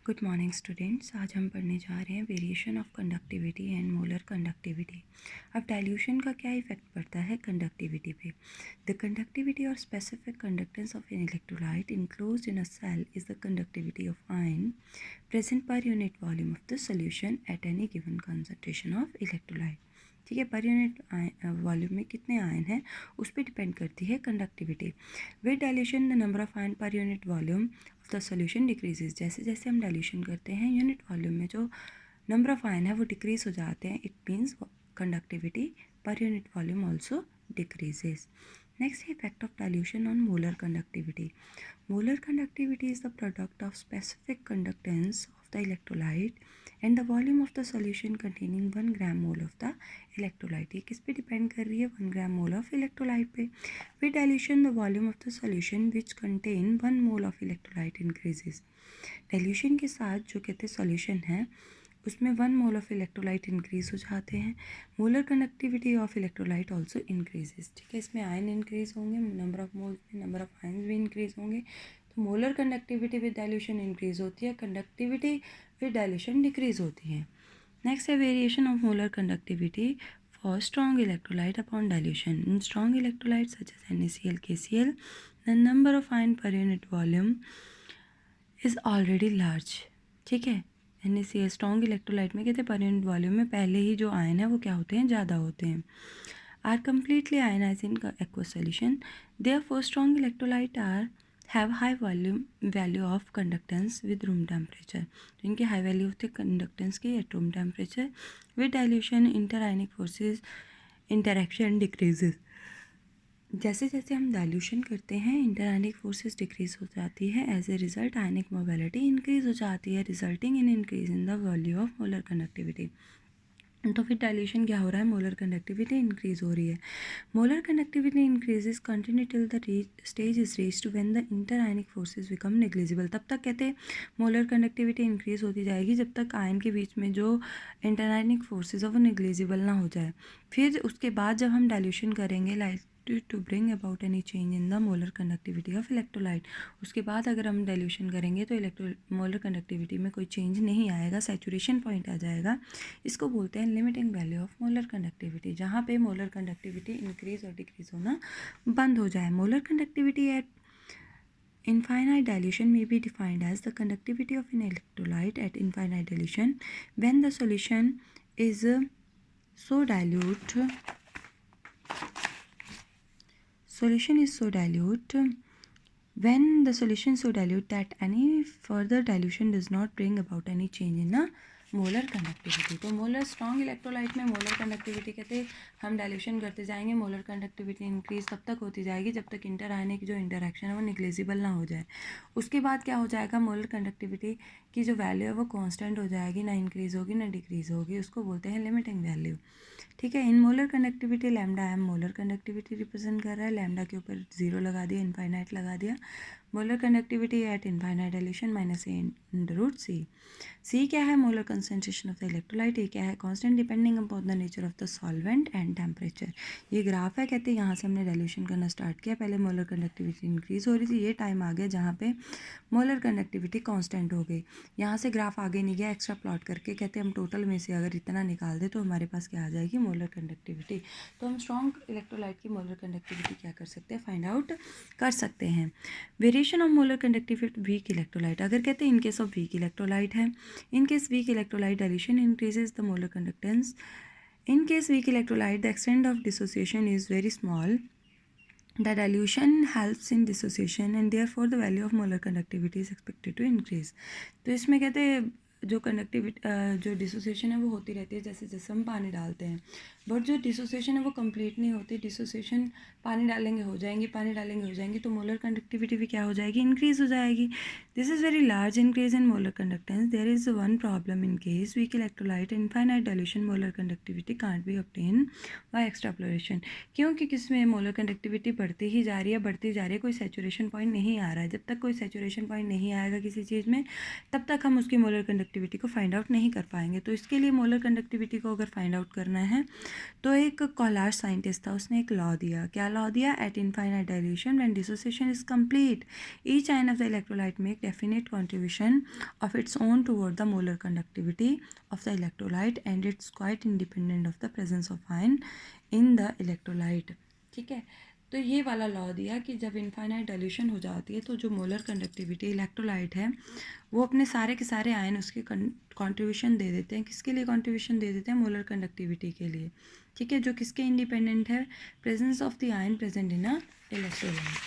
Good morning students. आज हम पढ़ने जा रहे हैं variation of conductivity and molar conductivity. अब डाइल्यूशन का क्या इफेक्ट पड़ता है कंडक्टिविटी पे। द कंडक्टिविटी और specific conductance of an electrolyte enclosed in a cell is the conductivity of ion present per unit volume of the solution at any given concentration of electrolyte. ठीक है, पर unit volume में कितने ion हैं उस पर depend करती है conductivity. With dilution the number of ion per unit volume of the solution decreases. जैसे जैसे हम डाइल्यूशन करते हैं यूनिट वॉल्यूम में जो नंबर ऑफ आयन है वो डिक्रीज हो जाते हैं। इट मीन्स कंडक्टिविटी पर unit volume also decreases. Next, effect of dilution on molar conductivity. Molar conductivity is the product of specific conductance of the electrolyte and the volume of the solution containing 1 gram mole of the electrolyte. ये किस पे depend कर रही है? 1 gram mole of electrolyte पे. With dilution the volume of the solution which contain 1 mole of electrolyte increases. Dilution के साथ जो कहते हैं solution है उसमें 1 मोल ऑफ इलेक्ट्रोलाइट इंक्रीज हो जाते हैं. Molar conductivity of electrolyte also increases. ठीक है, इसमें आयन इंक्रीज होंगे, नंबर ऑफ मोल्स में नंबर ऑफ आयन भी इंक्रीज होंगे. तो molar conductivity with dilution increase होती है, कंडक्टिविटी विद डाइल्यूशन डिक्रीज होती है. नेक्स्ट है variation of molar conductivity for strong electrolyte upon dilution. In strong electrolyte such as NaCl, KCl, the number of ion per unit volume is already large. ठीक है, NaCl strong electrolyte में कहते हैं पर unit volume में पहले ही जो ion है वो क्या होते हैं, ज़्यादा होते हैं. Are completely ionize in aqueous solution. Therefore strong electrolyte are have high value of conductance with room temperature. तो इनकी हाई वैल्यू होती है कंडक्टेंस की at room temperature. With dilution inter ionic forces interaction decreases. जैसे जैसे हम dilution करते हैं इंटर आयनिक फोर्सेस डिक्रीज हो जाती है. As a result ionic mobility increase हो जाती है, resulting in increase in the value of molar conductivity. तो फिर डाइल्यूशन क्या हो रहा है, मोलर कंडक्टिविटी इंक्रीज हो रही है. Molar conductivity increases continue till the stage is reached when the inter ionic forces become negligible. तब तक कहते हैं मोलर कंडक्टिविटी इंक्रीज होती जाएगी जब तक आयन के बीच में जो इंटर आयनिक फोर्सेस है वो नेग्लिजिबल ना हो जाए. फिर उसके बाद जब हम डाइल्यूशन करेंगे like to bring about any change in the molar conductivity of electrolyte. उसके बाद अगर हम डाइल्यूशन करेंगे तो मोलर कंडक्टिविटी में कोई चेंज नहीं आएगा, सैचुरेशन पॉइंट आ जाएगा. इसको बोलते हैं limiting value of molar conductivity, जहाँ पे मोलर कंडक्टिविटी इंक्रीज और डिक्रीज होना बंद हो जाए. Molar conductivity eight infinite dilution may be defined as the conductivity of an electrolyte at infinite dilution when the solution is so dilute when the solution is so dilute that any further dilution does not bring about any change in the molar conductivity. तो molar strong electrolyte में molar conductivity कहते हैं हम dilution करते जाएंगे, molar conductivity increase तब तक होती जाएगी जब तक इंटर आयनिक जो इंटरेक्शन है वो नेग्लिजिबल ना हो जाए. उसके बाद क्या हो जाएगा, मोलर कंडक्टिविटी की जो वैल्यू है वो कांस्टेंट हो जाएगी, ना इंक्रीज होगी ना डिक्रीज होगी. उसको बोलते हैं लिमिटिंग वैल्यू. ठीक है, in molar conductivity lambda M molar conductivity represent कर रहा है. लैम्डा के ऊपर 0 लगा दिया, इनफाइनाइट लगा दिया. Molar conductivity eight infinite dilution minus A/√C. C क्या है, molar concentration of the electrolyte. ये क्या है, constant depending upon the nature of the solvent and temperature. ये ग्राफ है, कहते हैं यहाँ से हमने डाइल्यूशन करना स्टार्ट किया, पहले मोलर कंडक्टिविटी इंक्रीज हो रही थी, ये टाइम आ गया जहाँ पे मोलर कंडक्टिविटी कांस्टेंट हो गई. यहाँ से ग्राफ आगे नहीं गया, एक्स्ट्रा प्लॉट करके कहते हैं हम टोटल में से अगर इतना निकाल दे तो हमारे पास क्या आ जाएगी, मोलर कंडक्टिविटी. तो हम स्ट्रॉन्ग इलेक्ट्रोलाइट की मोलर कंडक्टिविटी क्या कर सकते हैं, फाइंड आउट कर सकते हैं. Variation of molar conductivity weak electrolyte. अगर कहते हैं in case of weak electrolyte है, in case weak electrolyte dilution increases the molar conductance. In case weak electrolyte, the extent of dissociation is very small. The dilution helps in dissociation and therefore the value of molar conductivity is expected to increase. तो इसमें कहते हैं जो conductivity जो dissociation है वो होती रहती है जैसे जैसे हम पानी डालते हैं, बट जो डिसोसिएशन है वो कंप्लीट नहीं होती. डिसोसिएशन पानी डालेंगे हो जाएंगी, पानी डालेंगे हो जाएंगी, तो मोलर कंडक्टिविटी भी क्या हो जाएगी, इंक्रीज हो जाएगी. This is very large increase in molar conductance. There is one problem in case weak electrolyte infinite dilution molar conductivity can't be obtain by extrapolation. क्योंकि किसमें मोलर कंडक्टिविटी बढ़ती ही जा रही है, बढ़ती जा रही है, कोई सैचुरेशन पॉइंट नहीं आ रहा है. जब तक कोई सैचुरेशन पॉइंट नहीं आएगा किसी चीज़ में तब तक हम उसकी मोलर कंडक्टिविटी को फाइंड आउट नहीं कर पाएंगे। तो इसके लिए मोलर कंडक्टिविटी को अगर फाइंड आउट करना है तो एक कोलार साइंटिस्ट था, उसने एक लॉ दिया। क्या लॉ दिया? Eight infinite dilution when dissociation is complete each ion of the electrolyte make definite contribution of its own toward the molar conductivity of the electrolyte and it's quite independent of the presence of ion in the electrolyte. ठीक है, तो ये वाला law दिया कि जब infinite dilution हो जाती है तो जो मोलर कंडक्टिविटी इलेक्ट्रोलाइट है वो अपने सारे के सारे आयन उसके कंट्रीब्यूशन दे देते हैं। किसके लिए कंट्रीब्यूशन दे देते हैं? मोलर कंडक्टिविटी के लिए। ठीक है, जो किसके इंडिपेंडेंट है? Presence of the ion present in a electrolyte.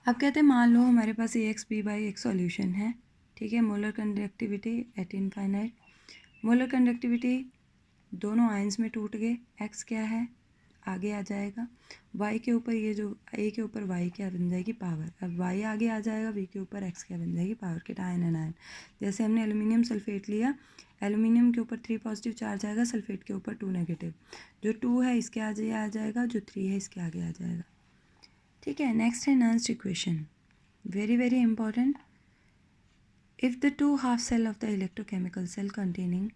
अब कहते हैं मान लो हमारे पास AX/B/X एक सॉल्यूशन है। ठीक है, molar conductivity eight infinite, molar conductivity दोनों आयंस में टूट गए। X क्या है? आगे आ जाएगा। Y के ऊपर ये जो A के ऊपर Y क्या बन जाएगी? पावर। अब Y आगे आ जाएगा, B के ऊपर X क्या बन जाएगी? पावर। के आयन एनायन। जैसे हमने एल्यूमिनियम सल्फेट लिया, एल्यूमिनियम के ऊपर 3 पॉजिटिव चार्ज आएगा, सल्फेट के ऊपर 2 नेगेटिव। जो 2 है इसके आगे आ जाएगा, जो 3 है इसके आगे आ जाएगा। ठीक है, नेक्स्ट है Nernst equation, very very important. If the two half cell of the electrochemical cell containing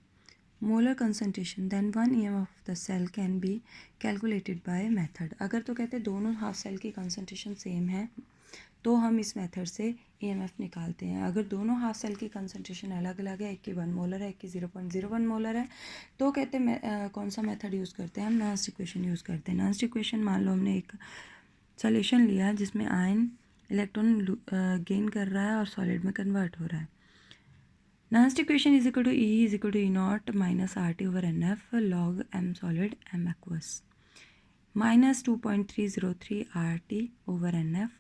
molar concentration then 1 EMF of the cell can be calculated by method. अगर तो कहते हैं दोनों हाफ सेल की कंसनट्रेशन सेम है तो हम इस मेथड से EMF निकालते हैं। अगर दोनों हाफ सेल की कंसनट्रेशन अलग अलग है, एक की 1 मोलर है, एक की 0.01 मोलर है, तो कहते हैं कौन सा मेथड यूज़ करते हैं? हम नर्न्स इक्वेशन यूज़ करते हैं। नर्न्स इक्वेशन मान लो हमने एक सॉल्यूशन लिया जिसमें आयन इलेक्ट्रॉन गेन कर रहा है और सॉलिड में कन्वर्ट हो रहा है। Nernst equation is equal to E is equal to E naught minus RT over NF log M solid M aqueous minus 2.303 RT over NF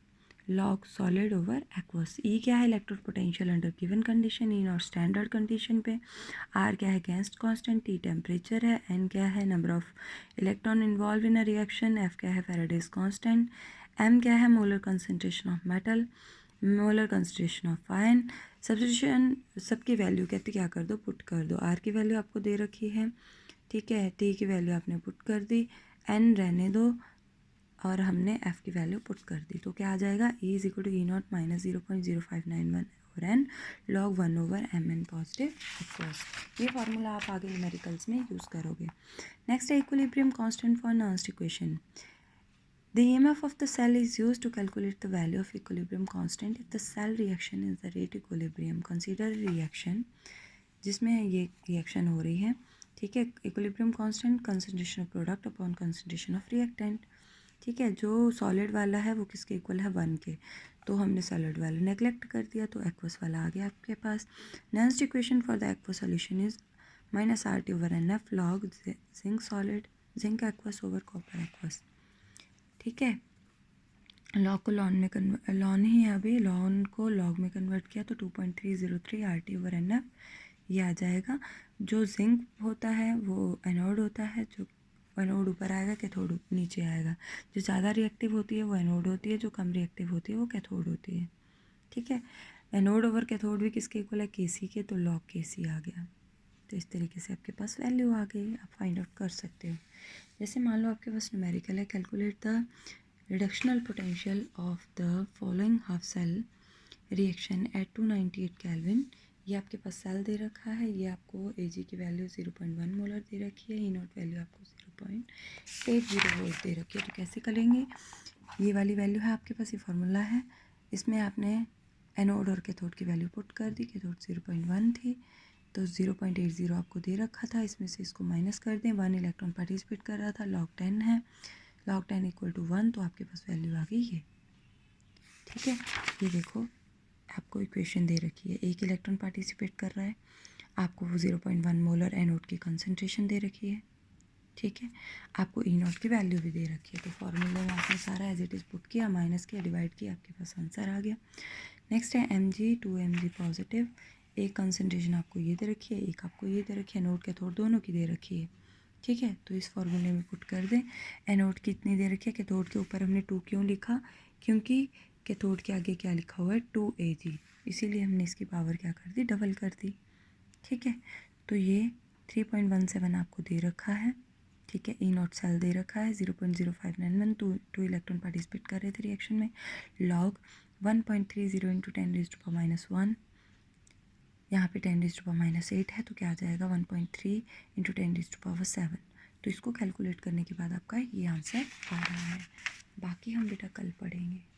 log solid over aqueous। E क्या है? Electrode potential under given condition, E not standard condition पे। R क्या है? Gas constant. T temperature है। N क्या है? Number of electron involve in a reaction. F क्या है? Faraday's constant. M क्या है? Molar concentration of metal, molar concentration of ion. Substitution सबकी वैल्यू कहते क्या कर दो? पुट कर दो। आर की वैल्यू आपको दे रखी है, ठीक है, टी की वैल्यू आपने पुट कर दी, एन रहने दो और हमने एफ की वैल्यू पुट कर दी। तो क्या आ जाएगा? E is equal to E not minus 0.0591 और n log 1 over M n positive of course. ये फार्मूला आप आगे न्यूमेरिकल्स में यूज़ करोगे। नेक्स्ट है equilibrium constant for Nernst equation. The EMF of the cell is used to calculate the value of equilibrium constant if the cell reaction is the rate equilibrium. Consider a reaction जिसमें ये reaction हो रही है, ठीक है। Equilibrium constant concentration of product upon concentration of reactant, ठीक है। जो सॉलिड वाला है वो किसके इक्वल है? 1 के। तो हमने सॉलिड वाला नेगलेक्ट कर दिया तो एक्वस वाला आ गया आपके पास। Next equation for the aqueous solution is minus RT over NF log zinc solid zinc aqueous over copper aqueous, ठीक है। लॉग को लॉन में लॉन ही है अभी, लॉन को लॉग में कन्वर्ट किया तो 2.303 RT ओवर NF ये आ जाएगा। जो जिंक होता है वो एनोड होता है, जो एनोड ऊपर आएगा कैथोड नीचे आएगा। जो ज़्यादा रिएक्टिव होती है वो एनोड होती है, जो कम रिएक्टिव होती है वो कैथोड होती है, ठीक है। एनोड ओवर कैथोड भी किसके इक्वल है? KC के, तो लॉग KC आ गया। तो इस तरीके से आपके पास वैल्यू आ गई, आप फाइंड आउट कर सकते हो। जैसे मान लो आपके पास न्यूमेरिकल है, calculate the reductional potential of the following half cell reaction at 298 kelvin. ये आपके पास सेल दे रखा है, ये आपको Ag की वैल्यू 0.1 मोलर दे रखी है, ई नॉट वैल्यू आपको 0.80 वोल्ट दे रखी है। तो कैसे करेंगे? ये वाली वैल्यू है आपके पास, ये फार्मूला है, इसमें आपने एनोड और कैथोड की वैल्यू पुट कर दी। कैथोड 0.1 थी तो 0.80 आपको दे रखा था, इसमें से इसको माइनस कर दें। 1 इलेक्ट्रॉन पार्टिसिपेट कर रहा था, लॉग 10 है, लॉग 10 इक्वल टू 1, तो आपके पास वैल्यू आ गई ये, ठीक है। ये देखो आपको इक्वेशन दे रखी है, एक इलेक्ट्रॉन पार्टिसिपेट कर रहा है, आपको वो 0.1 मोलर एनोड की कंसंट्रेशन दे रखी है, ठीक है। आपको ई नॉट की वैल्यू भी दे रखी है। तो फॉर्मूले में आपने सारा एज इट इज़ पुट किया, माइनस किया, डिवाइड किया, आपके पास आंसर आ गया। नेक्स्ट है Mg 2Mg पॉजिटिव। एक कंसंट्रेशन आपको ये दे रखी है, एक आपको ये दे रखी है, एनोड कैथोड दोनों की दे रखी है, ठीक है। तो इस फॉर्मूले में पुट कर दें। एनोड कितनी दे रखी है? कैथोड के ऊपर हमने 2 क्यों लिखा? क्योंकि कैथोड के आगे क्या लिखा हुआ है? 2Ag, इसीलिए हमने इसकी पावर क्या कर दी? डबल कर दी, ठीक है। तो ये 3.17 आपको दे रखा है, ठीक है। ई नॉट सेल दे रखा है 0.0591, टू इलेक्ट्रॉन पार्टिसिपेट कर रहे थे रिएक्शन में। लॉग 1.30 × 10⁻⁻1 यहाँ पे 10⁻⁻8 है तो क्या आ जाएगा 1.3 इंटू 10⁻7। तो इसको कैलकुलेट करने के बाद आपका ये आंसर आ रहा है। बाकी हम बेटा कल पढ़ेंगे।